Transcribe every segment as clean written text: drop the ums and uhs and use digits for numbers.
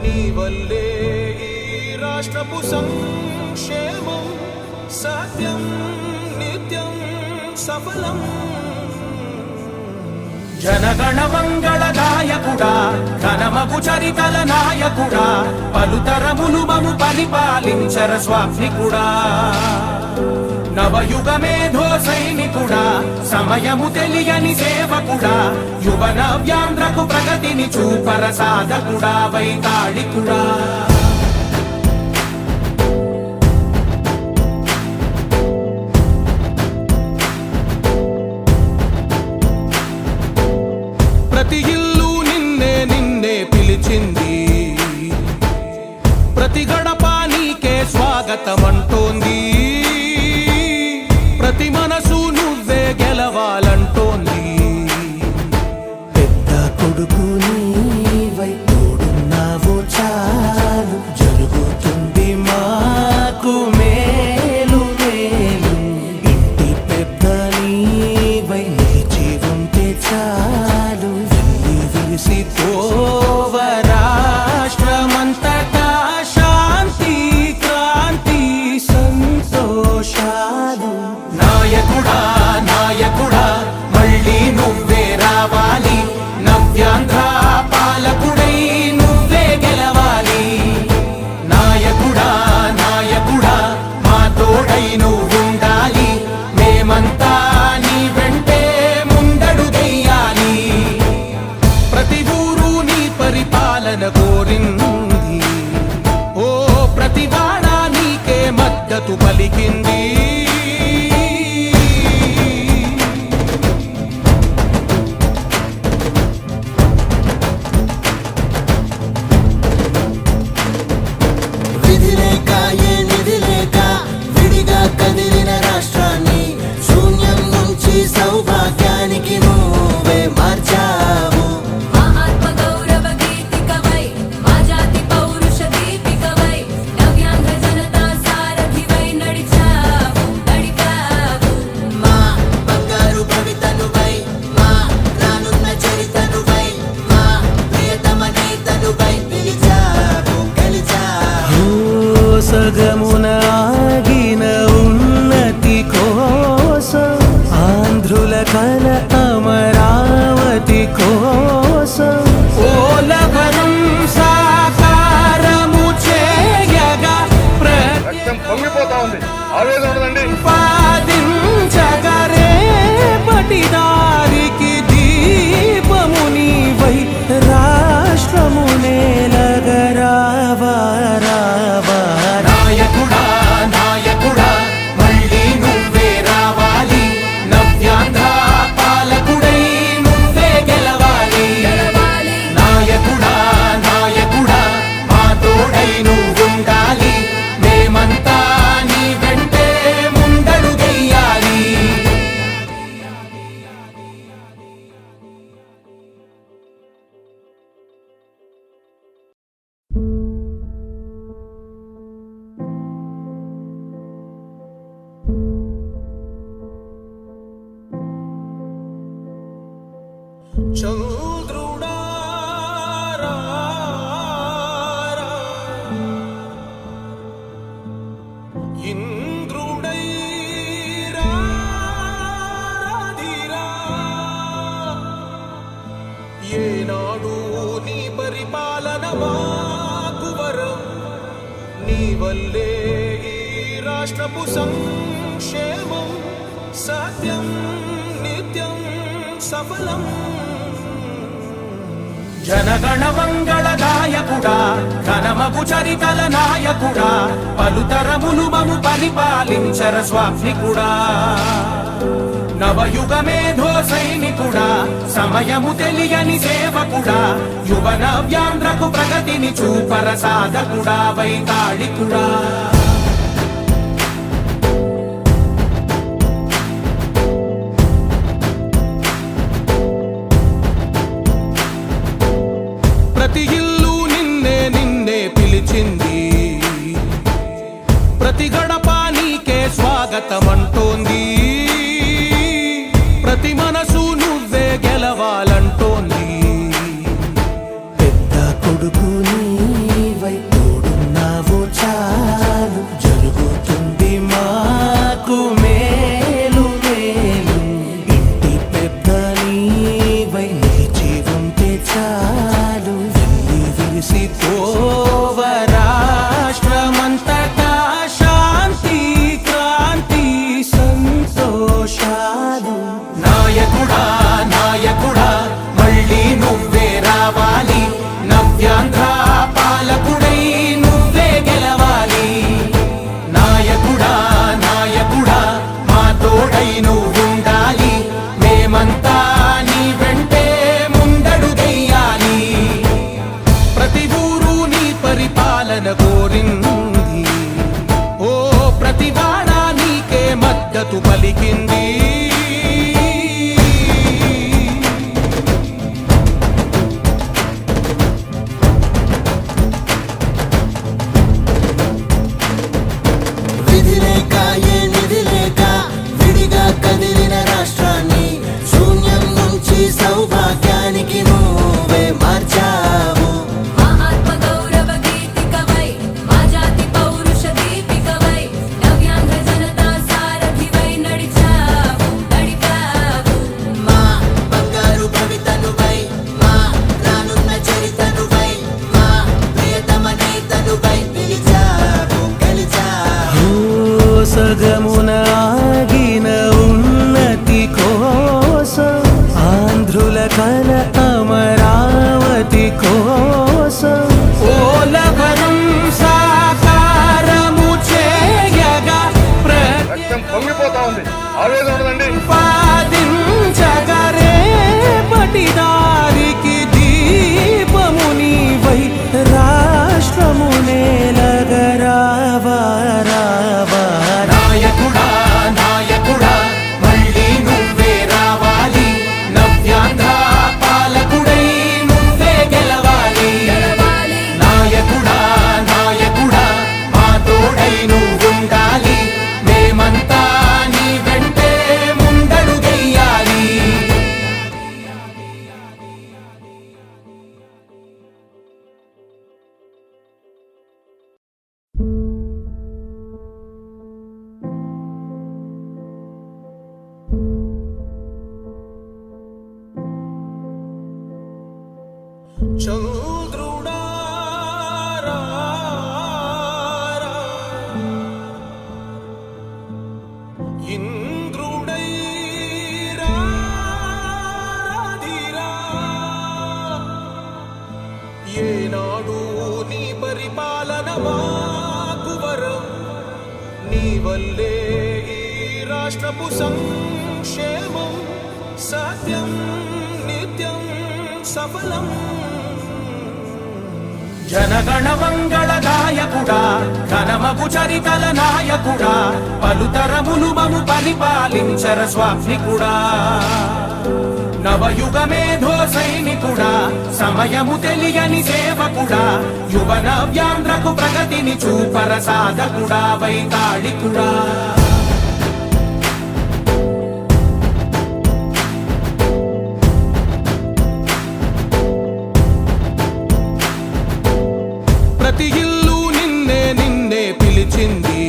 నీ వల్లే ఈ రాష్ట్రపు సంక్షేమం సత్యం నిత్యం సఫలం. జనగణ మంగళ గాయకుడా ఘనమగు చరితల నాయకుడా పలుతరములు మము పరిపాలించర స్వామికుడా. నవయుగ మేధో సైనికుడా సమయము తెలియని సేవకుడా యువ నవ్యాంధ్రకు ప్రగతిని చూపర సాధకుడా వైతాళికుడా. ప్రతి ఇల్లు నిన్నే నిన్నే పిలిచింది, ప్రతి గడప నీకే స్వాగతమంటోంది, ప్రతి మనసు నువ్వే గెలవాలంటోంది. పెద్ద కొడుకు నీవై తోడున్నావు చాలు జరుగుతుంది మాకు మేలు మేలు. ఇంటి పెద్ద నీవై నిలిచి ఉంటే చాలు విరిసి పోవ రాష్ట్రమంతటా శాంతి క్రాంతి సంతోషాలు. నాయకుడా నాయకుడా మళ్ళీ నువ్వే రావాలి, నవ్యాంధ్ర పాలకుడై నువ్వే గెలవాలి. నాయకుడా నాయకుడా మా తోడై నువ్వుండాలి, మేమంతా నీ వెంటే ముందడుగెయ్యాలి. ప్రతి ఊరు నీ పరిపాలన కోరింది, ఓ ప్రతి వాడ నీకే మద్దతు పలికింది. విధిలేక ఏ నిధిలేక విడిగా కదిలిన రాష్ట్రాన్ని శూన్యం నుంచి సౌభాగ్యానికి నువ్వే మార్చావు. ఆత్మ గౌరవ గీతికవై మా జాతి పౌరుష దీపికవై నవ్యాంధ్ర జనతా సారథివై నడిచావు నడిపావు. మా బంగారు భవితనువై మా రానున్న చరితనువై మా ప్రియతమ నేతనువై పిలిచావు గెలిచావు. సగమున ఆగిన ఉన్నతి కోసం ఆంధ్రుల కల అమరావతి కోసం ఓలవరం సాకారము చేయగా రక్తం పొంగిపోతా ఉంది, ఆవేదన ఉండదండి. ప్రతిపాదించగరే పటిదారికి దీపము నీవై రాష్ట్రము నేలగరావా రావా. నాయకుడా నాయకుడా మళ్ళీ నువ్వే రావాలి, నవ్యాంధ్ర పాలకుడై నువ్వే గెలవాలి. నాయకుడా నాయకుడా మా తోడై నువ్వుండాలి, మేమంతా నీ వెంటే ముందడుగెయ్యాలి. చంద్రుడా రా రా, ఇంద్రుడై రాధిరా. ఏనాడు నీ పరిపాలన మాకు వరం, నీ వల్లే ఈ రాష్ట్రపు సంక్షేమం సత్యం నిత్యం సఫలం. జనగణ మంగళ గాయకుడా ఘనమగు చరితల నాయకుడా పలుతరములు మము పరిపాలించర స్వామికుడా. నవయుగ మేధో సైనికుడా సమయము తెలియని సేవకుడా యువ నవ్యాంధ్రకు ప్రగతిని చూపర సాధకుడా వైతాళికుడా. ప్రతి ఇల్లు నిన్నే నిన్నే పిలిచింది, ప్రతి గడప నీకే స్వాగతమంటోంది, ప్రతి మనసు నువ్వే గెలవాలంటోంది. పెద్ద కొడుకు నీ విరిసిపోవ రాష్ట్రమంతటా శాంతి క్రాంతి సంతోషాలు. నాయకుడా నాయకుడా మళ్ళీ నువ్వే రావాలి, నవ్యాంధ్ర పాలకుడై నువ్వే గెలవాలి. నాయకుడా నాయకుడా మా తోడై నువ్వుండాలి, మేమంతా నీ వెంటే ముందడుగెయ్యాలి. ప్రతి ఊరు నీ పరిపాలన కోరింది, ఓ ప్రతి వాడ నీకే మద్దతు పలికింది. విధి లేక ఏ నిధి లేక విడిగా కదిలిన రాష్ట్రాన్ని శూన్యం నుంచి సౌభాగ్యానికి నువ్వే మార్చావు. మహాత్మ గౌరవ గీతికవై మా జాతి పౌరుష దీపికవై నవ్యాంధ్ర జనతా సారథివై నడిచావు నడిపావు. మా బంగారు భవితనువై మా రానున్న చరితనువై మా ప్రియతమ నేతనువై పిలిచావు గెలిచావు. సగమున ఆగిన ఉన్నతి కోసం, ఆంధ్రుల కల అమరావతి కోసం, పోలవరం సాకారము చేయగా రక్తం పొంగిపోతా ఉంది, ఆవేదన ఉండదండి. ప్రతిపాదించగరే పటిదారికి దీపము నీవై రాష్ట్రము నేలగరావా రావా. నాయకుడా నాయకుడా మళ్ళీ నువ్వే రావాలి, నవ్యాంధ్ర పాలకుడై నువ్వే గెలవాలి. గెలవాలి. నాయకుడా నాయకుడా మా తోడై నువ్వుండాలి, మేమంతా నీ వెంటే ముందడుగెయ్యాలి. చంద్రుడా రా రా, ఇంద్రుడై రాధిరా. ఏనాడు నీ పరిపాలన మాకు వరం, నీ వల్లే ఈ రాష్ట్రపు సంక్షేమం సత్యం నిత్యం సఫలం. జనగణ మంగళ గాయకుడా ఘనమగు చరితల నాయకుడా, పలుతరములు మము పరిపాలించర స్వామికుడా. నవయుగ మేధో సైనికుడా సమయము తెలియని సేవకుడా, యువ నవ్యాంధ్రకు ప్రగతిని చూపర సాధకుడా వైతాళికుడా. ప్రతి ఇల్లు నిన్నే నిన్నే పిలిచింది,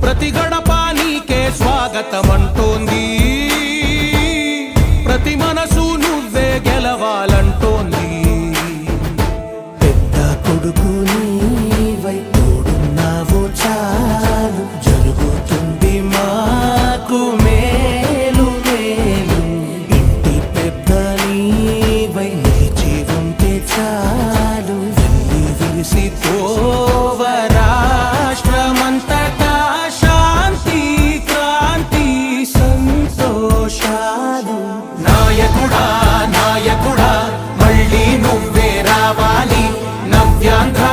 ప్రతి గడప నీకే స్వాగతమంటోంది. ప్రతి మనసు నువ్వే గెలవాలంటోంది. పెద్ద కొడుకు నీవై తోడున్నావు చాలు, జరుగుతుంది మాకు మేలు మేలు. ఇంటి పెద్ద నీవై నిలిచి ఉంటే చాలు, విరిసిపోవ రాష్ట్రమంతటా శాంతి క్రాంతి సంతోషాలు. నాయకుడా నాయకుడా మళ్ళీ నువ్వే రావాలి, నవ్యాంధ్ర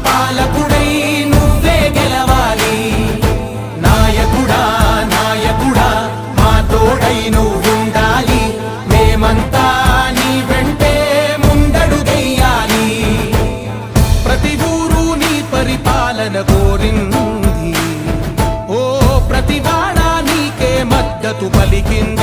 పాలకుడై నువ్వే గెలవాలి. నాయకుడా నాయకుడా మా తోడై నువ్వుండాలి, మేమంతా నీ వెంటే ముందడుగెయ్యాలి. ప్రతి ఊరు నీ పరిపాలన కోరింది, ఓ ప్రతి వాడ నీకే మద్దతు పలికింది.